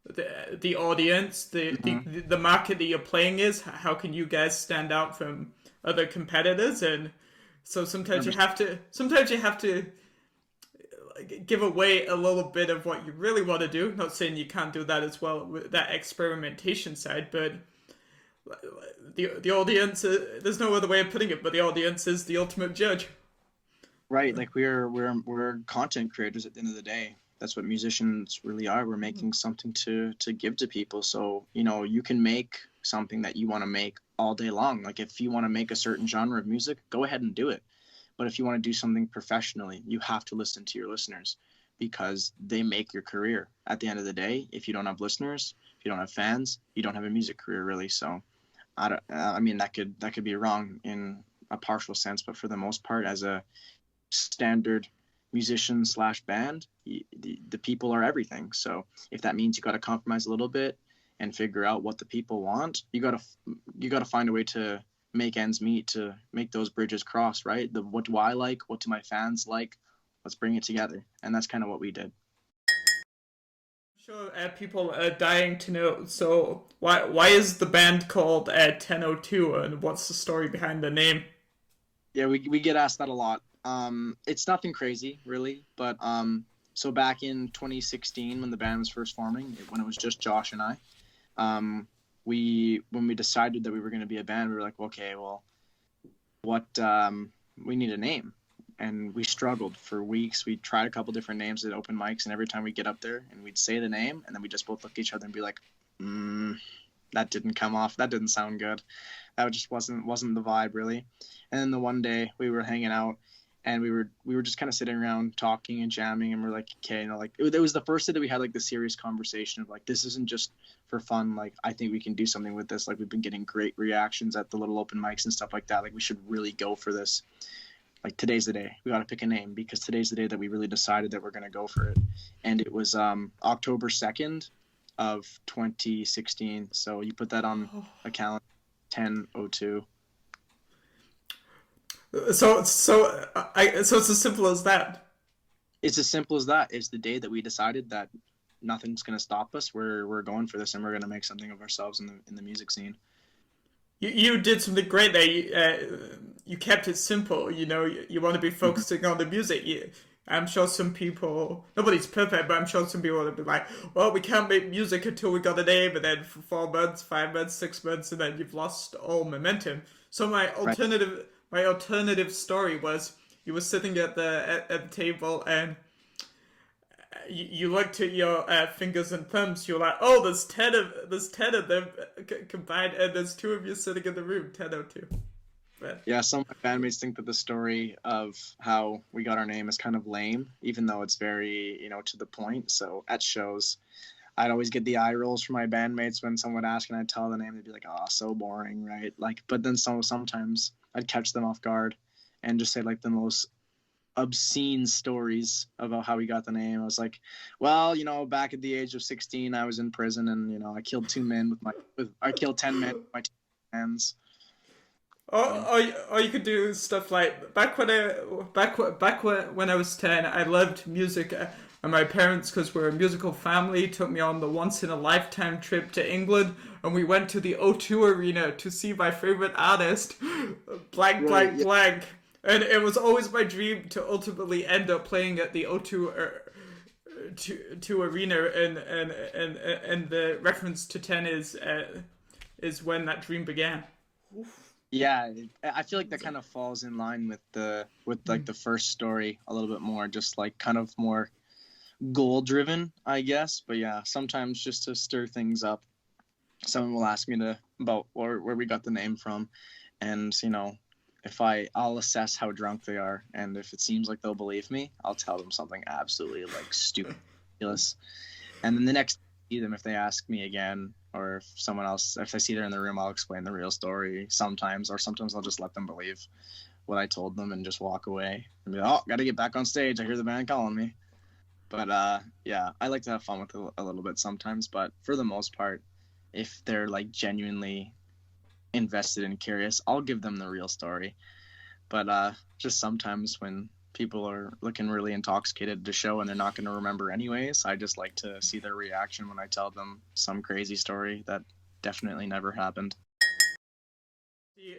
the audience, the market that you're playing is. How can you guys stand out from other competitors? And so sometimes you have to give away a little bit of what you really want to do. Not saying you can't do that as well with that experimentation side, but the audience, there's no other way of putting it, but the audience is the ultimate judge. right. Like we're content creators at the end of the day. That's what musicians really are. We're making something to give to people. So, you know, you can make something that you want to make all day long. Like if you want to make a certain genre of music, go ahead and do it. But if you want to do something professionally, you have to listen to your listeners, because they make your career. At the end of the day, if you don't have listeners, if you don't have fans, you don't have a music career really. So I mean, that could be wrong in a partial sense, but for the most part, as a standard musician / band, the people are everything. So if that means you got to compromise a little bit and figure out what the people want, you got to find a way to make ends meet, to make those bridges cross, right? What do I like? What do my fans like? Let's bring it together. And that's kind of what we did. Sure, people are dying to know. So why is the band called 1002, and what's the story behind the name? Yeah, we get asked that a lot. It's nothing crazy, really, but so back in 2016, when the band was first forming, when it was just Josh and I, when we decided that we were going to be a band, we were like, okay, well, what we need a name. And we struggled for weeks. We tried a couple different names at open mics, and every time we get up there and we'd say the name, and then we just both look at each other and be like, that didn't come off. That didn't sound good. That just wasn't the vibe, really. And then the one day we were hanging out, and we were just kind of sitting around talking and jamming, and we're like, okay, you know, like it was the first day that we had like the serious conversation of like, this isn't just for fun. Like, I think we can do something with this. Like, we've been getting great reactions at the little open mics and stuff like that. Like, we should really go for this. Like, today's the day. We got to pick a name, because today's the day that we really decided that we're going to go for it. And it was October 2nd of 2016. So you put that on a calendar, 1002. So it's as simple as that. It's as simple as that. It's the day that we decided that nothing's gonna stop us. We're going for this, and we're gonna make something of ourselves in the music scene. You did something great there. You kept it simple. You want to be Mhm. focusing on the music. I'm sure some people, nobody's perfect, but I'm sure some people would be like, well, we can't make music until we got a name, and then for 4 months, 5 months, 6 months, and then you've lost all momentum. So Right. my alternative story was you were sitting at the table and you looked at your fingers and thumbs. You're like, oh, there's 10 of them combined, and there's two of you sitting in the room. 1002. But Yeah, some of my bandmates think that the story of how we got our name is kind of lame, even though it's very, to the point. So at shows, I'd always get the eye rolls from my bandmates when someone would ask and I'd tell the name, they'd be like, "Oh, so boring," right? Like, but then sometimes I'd catch them off guard and just say like the most obscene stories about how we got the name. I was like, well, back at the age of 16, I was in prison, and I killed 2 men I killed 10 men with my 2 hands. So or you could do stuff like back when I was 10, I loved music. And my parents, because we're a musical family, took me on the once in a lifetime trip to England, and we went to the O2 Arena to see my favorite artist, blank right, blank yeah, blank. And it was always my dream to ultimately end up playing at the O2 to arena, and the reference to 10 is when that dream began. yeah. I feel like that kind of falls in line with like the first story a little bit more, just like kind of more goal driven, I guess. But yeah, sometimes just to stir things up, someone will ask me about where we got the name from, and if I'll assess how drunk they are, and if it seems like they'll believe me, I'll tell them something absolutely like stupid, ridiculous. And then the next see them, if they ask me again, or if I see they're in the room, I'll explain the real story sometimes, or sometimes I'll just let them believe what I told them and just walk away and be like, oh, gotta get back on stage, I hear the band calling me. But yeah, I like to have fun with it a little bit sometimes, but for the most part, if they're like genuinely invested and curious, I'll give them the real story. But just sometimes when people are looking really intoxicated at the show and they're not going to remember anyways, I just like to see their reaction when I tell them some crazy story that definitely never happened.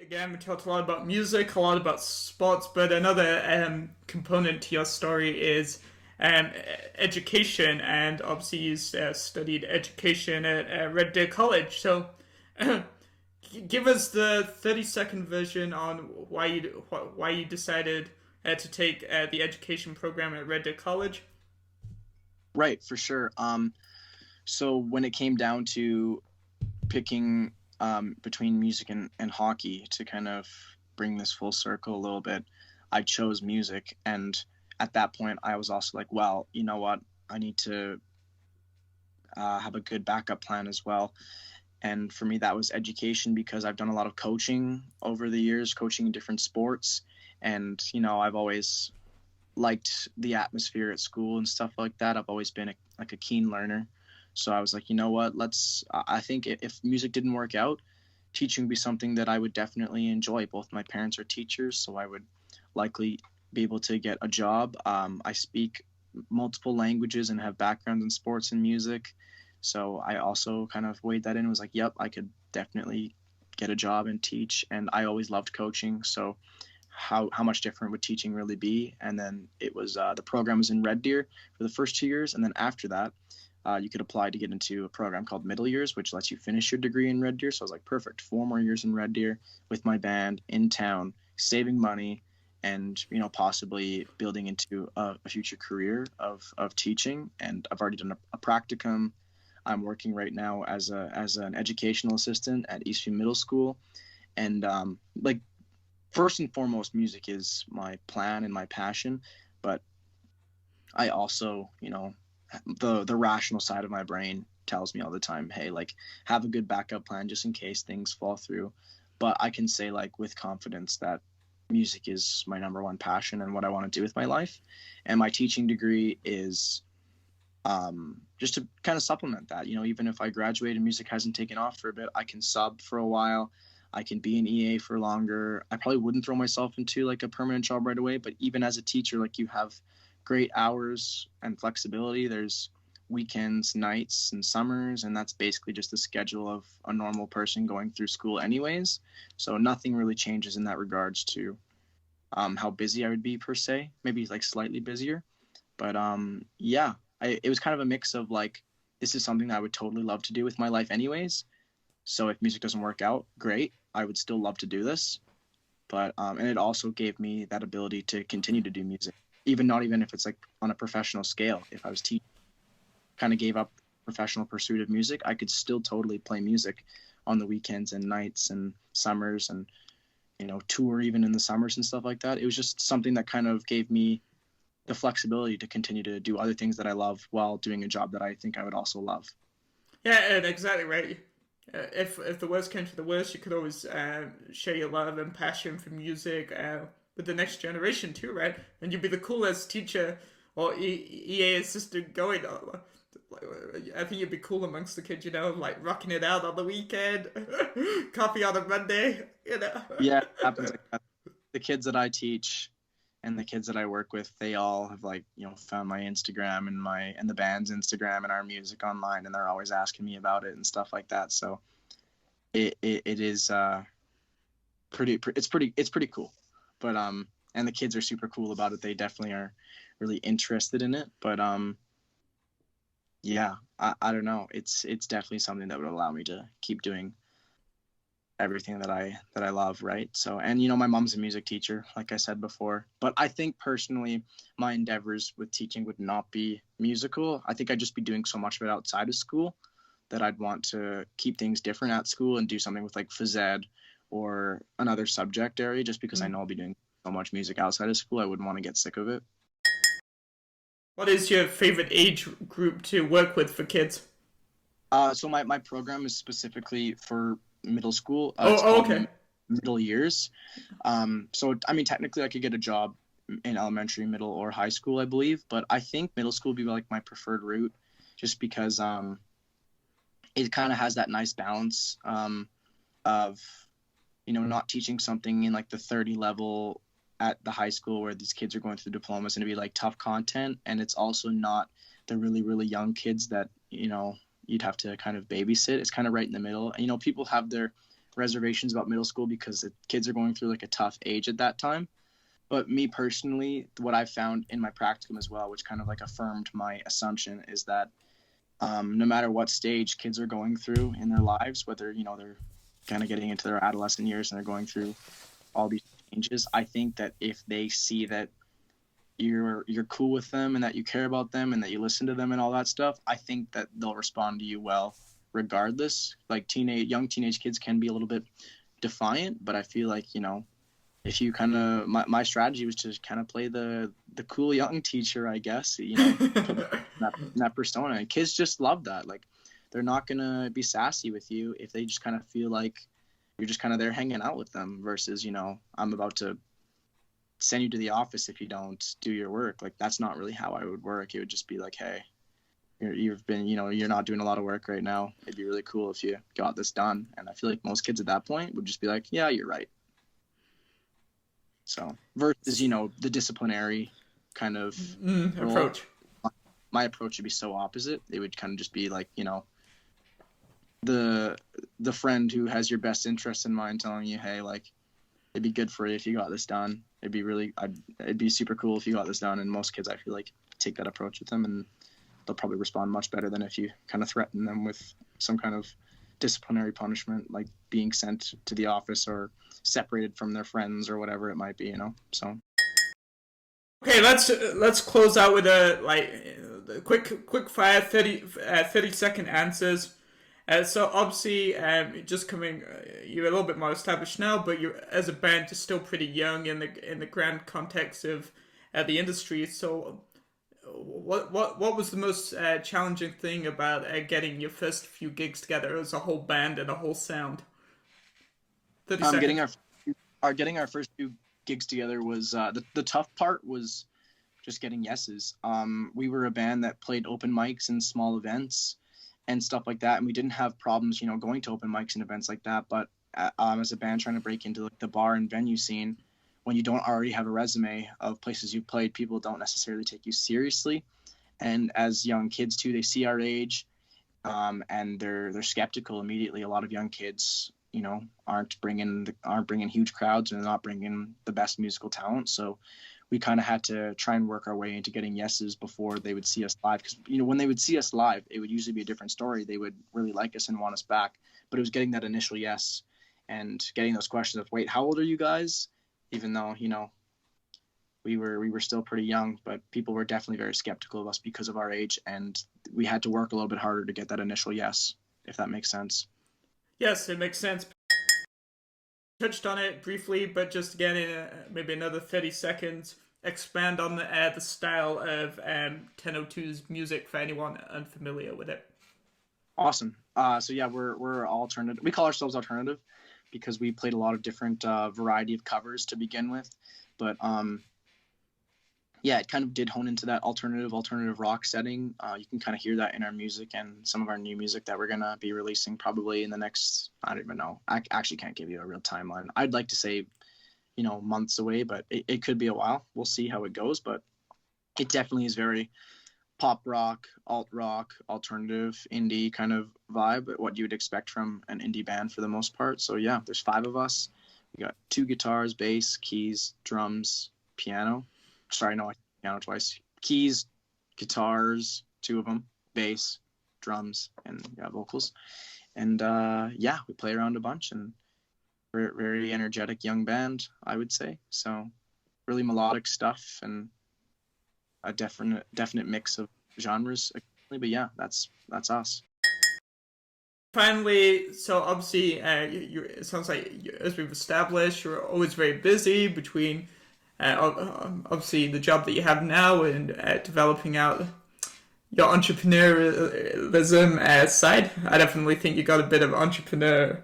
Again, we talked a lot about music, a lot about sports, but another component to your story is um, education, and obviously you studied education at Red Deer College. So, give us the 30-second version on why you decided to take the education program at Red Deer College. Right, for sure. So when it came down to picking between music and hockey to kind of bring this full circle a little bit, I chose music. And at that point, I was also like, well, you know what? I need to have a good backup plan as well. And for me, that was education, because I've done a lot of coaching over the years, coaching in different sports. And, I've always liked the atmosphere at school and stuff like that. I've always been like a keen learner. So I was like, you know what, I think if music didn't work out, teaching would be something that I would definitely enjoy. Both my parents are teachers, so I would likely be able to get a job. I speak multiple languages and have backgrounds in sports and music. So I also kind of weighed that in and was like, yep, I could definitely get a job and teach. And I always loved coaching. So how much different would teaching really be? And then it was the program was in Red Deer for the first 2 years, and then after that, you could apply to get into a program called Middle Years, which lets you finish your degree in Red Deer. So I was like, perfect, 4 more years in Red Deer with my band in town, saving money, and possibly building into a future career of teaching. And I've already done a practicum. I'm working right now as an educational assistant at Eastview Middle School, and like first and foremost, music is my plan and my passion, but I also, the rational side of my brain tells me all the time, hey, like, have a good backup plan just in case things fall through. But I can say, like, with confidence that music is my number one passion and what I want to do with my life. And my teaching degree is just to kind of supplement that. Even if I graduate and music hasn't taken off for a bit, I can sub for a while. I can be an EA for longer. I probably wouldn't throw myself into like a permanent job right away, but even as a teacher, like you have great hours and flexibility. There's weekends, nights, and summers, and that's basically just the schedule of a normal person going through school anyways. So nothing really changes in that regards to how busy I would be per se, maybe like slightly busier. But yeah, it was kind of a mix of like, this is something that I would totally love to do with my life anyways. So if music doesn't work out, great. I would still love to do this. But and it also gave me that ability to continue to do music, not even if it's like on a professional scale. If I was teaching, kind of gave up professional pursuit of music, I could still totally play music on the weekends and nights and summers and, you know, tour even in the summers and stuff like that. It was just something that kind of gave me the flexibility to continue to do other things that I love while doing a job that I think I would also love. Yeah, and exactly right. If the worst came to the worst, you could always share your love and passion for music with the next generation too, right? And you'd be the coolest teacher or EA assistant going. I think you'd be cool amongst the kids, you know, like rocking it out on the weekend, coffee on a Monday, you know. Yeah, it happens like that. The kids that I teach and the kids that I work with, they all have like, you know, found my Instagram and the band's Instagram and our music online, and they're always asking me about it and stuff like that. So it is it's pretty cool. But and the kids are super cool about it. They definitely are really interested in it. But yeah, I don't know. It's definitely something that would allow me to keep doing everything that I love, right? So, and you know, my mom's a music teacher, like I said before, but I think personally my endeavors with teaching would not be musical. I think I'd just be doing so much of it outside of school that I'd want to keep things different at school and do something with like phys ed or another subject area, just because I know I'll be doing so much music outside of school. I wouldn't want to get sick of it. What is your favorite age group to work with for kids? So my program is specifically for middle school. It's Oh, called okay. middle years. So I mean, technically, I could get a job in elementary, middle, or high school, I believe. But I think middle school would be like my preferred route, just because it kind of has that nice balance of, you know, not teaching something in like the 30 level at the high school where these kids are going through diplomas and it'd be like tough content, and it's also not the really really young kids that, you know, you'd have to kind of babysit. It's kind of right in the middle. And you know, people have their reservations about middle school because the kids are going through like a tough age at that time. But me personally, what I've found in my practicum as well, which kind of like affirmed my assumption, is that no matter what stage kids are going through in their lives, whether, you know, they're kind of getting into their adolescent years and they're going through all these changes, I think that if they see that you're cool with them and that you care about them and that you listen to them and all that stuff, I think that they'll respond to you well regardless. Like young teenage kids can be a little bit defiant, but I feel like, you know, if you kind of, my strategy was to kind of play the cool young teacher, I guess, you know, put that persona, and kids just love that. Like, they're not gonna be sassy with you if they just kind of feel like you're just kind of there hanging out with them, versus, you know, I'm about to send you to the office if you don't do your work. Like, that's not really how I would work. It would just be like, hey, you've been, you know, you're not doing a lot of work right now. It'd be really cool if you got this done. And I feel like most kids at that point would just be like, yeah, you're right. So versus, you know, the disciplinary kind of approach. My approach would be so opposite. It would kind of just be like, you know, the friend who has your best interest in mind telling you, hey, like, it'd be good for you if you got this done. It'd be super cool if you got this done. And most kids, I feel like, take that approach with them, and they'll probably respond much better than if you kind of threaten them with some kind of disciplinary punishment, like being sent to the office or separated from their friends or whatever it might be, you know. So Okay, let's close out with a quick fire 30-second answers. So obviously, just coming, you're a little bit more established now, but you, as a band, you're still pretty young in the grand context of the industry. So, what was the most challenging thing about getting your first few gigs together as a whole band and a whole sound? 30 seconds. Getting our first few gigs together was the tough part was just getting yeses. We were a band that played open mics and small events and stuff like that, and we didn't have problems, you know, going to open mics and events like that. But as a band trying to break into like the bar and venue scene, when you don't already have a resume of places you've played, people don't necessarily take you seriously. And as young kids too, they see our age, and they're skeptical immediately. A lot of young kids, you know, aren't bringing huge crowds, and they're not bringing the best musical talent. So we kind of had to try and work our way into getting yeses before they would see us live. Because, you know, when they would see us live, it would usually be a different story. They would really like us and want us back. But it was getting that initial yes and getting those questions of, wait, how old are you guys? Even though, you know, we were still pretty young, but people were definitely very skeptical of us because of our age. And we had to work a little bit harder to get that initial yes, if that makes sense. Yes, it makes sense. Touched on it briefly, but just again in maybe another 30 seconds, expand on the style of 1002's music for anyone unfamiliar with it. Awesome. So yeah, we're alternative. We call ourselves alternative because we played a lot of different variety of covers to begin with, but yeah, it kind of did hone into that alternative rock setting. You can kind of hear that in our music and some of our new music that we're gonna be releasing probably in the next, I don't even know. I actually can't give you a real timeline. I'd like to say, you know, months away, but it could be a while. We'll see how it goes, but it definitely is very pop rock, alt rock, alternative, indie kind of vibe, what you would expect from an indie band for the most part. So yeah, there's 5 of us. We got 2 guitars, bass, keys, drums, piano. Sorry, no, I said piano twice. Keys, guitars, 2 of them, bass, drums, and yeah, vocals. And yeah, we play around a bunch, and we're a very energetic young band, I would say. So really melodic stuff and a definite mix of genres. But yeah, that's us. Finally, so obviously, it sounds like as we've established, you're always very busy between obviously the job that you have now and developing out your entrepreneurialism side. I definitely think you got a bit of entrepreneurial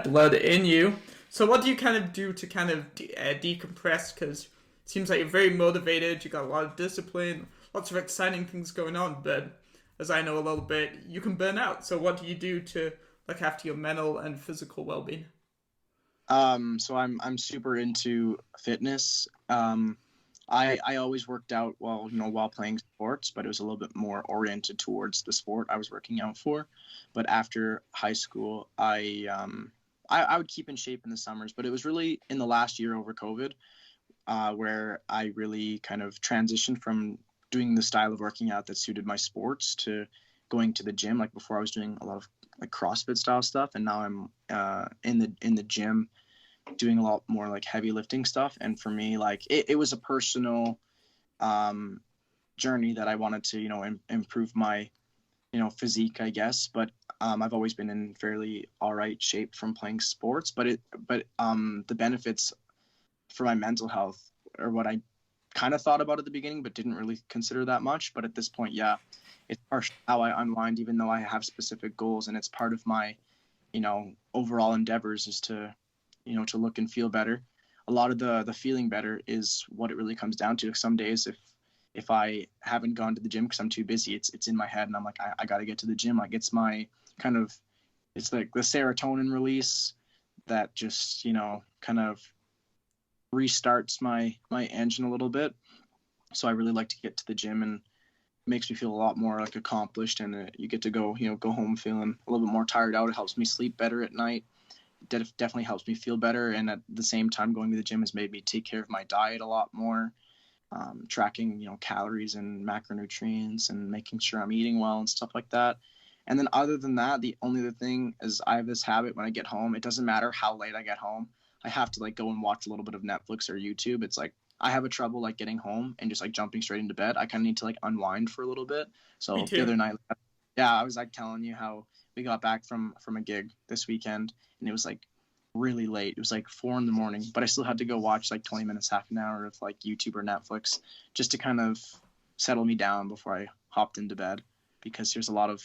blood in you. So what do you kind of do to kind of decompress? Because it seems like you're very motivated, you got a lot of discipline, lots of exciting things going on, but as I know a little bit, you can burn out. So what do you do to look after your mental and physical well-being? So I'm super into fitness. I always worked out while playing sports, but it was a little bit more oriented towards the sport I was working out for. But after high school, I would keep in shape in the summers, but it was really in the last year over COVID, where I really kind of transitioned from doing the style of working out that suited my sports to going to the gym. Like before, I was doing a lot of like CrossFit style stuff, and now I'm in the gym doing a lot more like heavy lifting stuff. And for me, like it was a personal journey that I wanted to improve my physique, I guess. But I've always been in fairly all right shape from playing sports. But the benefits for my mental health are what I kind of thought about at the beginning, but didn't really consider that much. But at this point, yeah, it's partially how I unwind, even though I have specific goals, and it's part of my overall endeavors is to to look and feel better. A lot of the feeling better is what it really comes down to. Some days, if I haven't gone to the gym because I'm too busy, it's in my head, and I'm like, I got to get to the gym. Like it's my it's like the serotonin release that just kind of restarts my engine a little bit. So I really like to get to the gym, and it makes me feel a lot more like accomplished, and you get to go home feeling a little bit more tired out. It helps me sleep better at night. Definitely helps me feel better, and at the same time going to the gym has made me take care of my diet a lot more, tracking calories and macronutrients and making sure I'm eating well and stuff like that. And then other than that, the only other thing is I have this habit when I get home. It doesn't matter how late I get home, I have to like go and watch a little bit of Netflix or YouTube. It's like I have a trouble like getting home and just like jumping straight into bed. I kind of need to like unwind for a little bit. Me So the too. other night, yeah, I was like telling you how we got back from a gig this weekend, and it was like really late. It was like 4 a.m, but I still had to go watch like 20 minutes, half an hour of like YouTube or Netflix just to kind of settle me down before I hopped into bed, because there's a lot of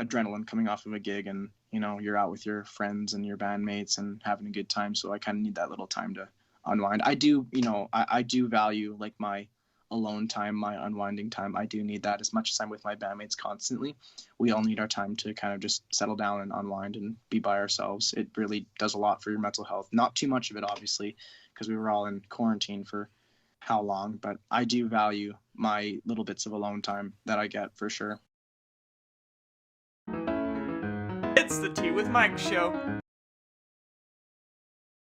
adrenaline coming off of a gig, and you're out with your friends and your bandmates and having a good time. So I kind of need that little time to unwind. I do I do value like my alone time, my unwinding time. I do need that as much as I'm with my bandmates constantly. We all need our time to kind of just settle down and unwind and be by ourselves. It really does a lot for your mental health. Not too much of it, obviously, because we were all in quarantine for how long, but I do value my little bits of alone time that I get for sure. It's the Tea with Mike show.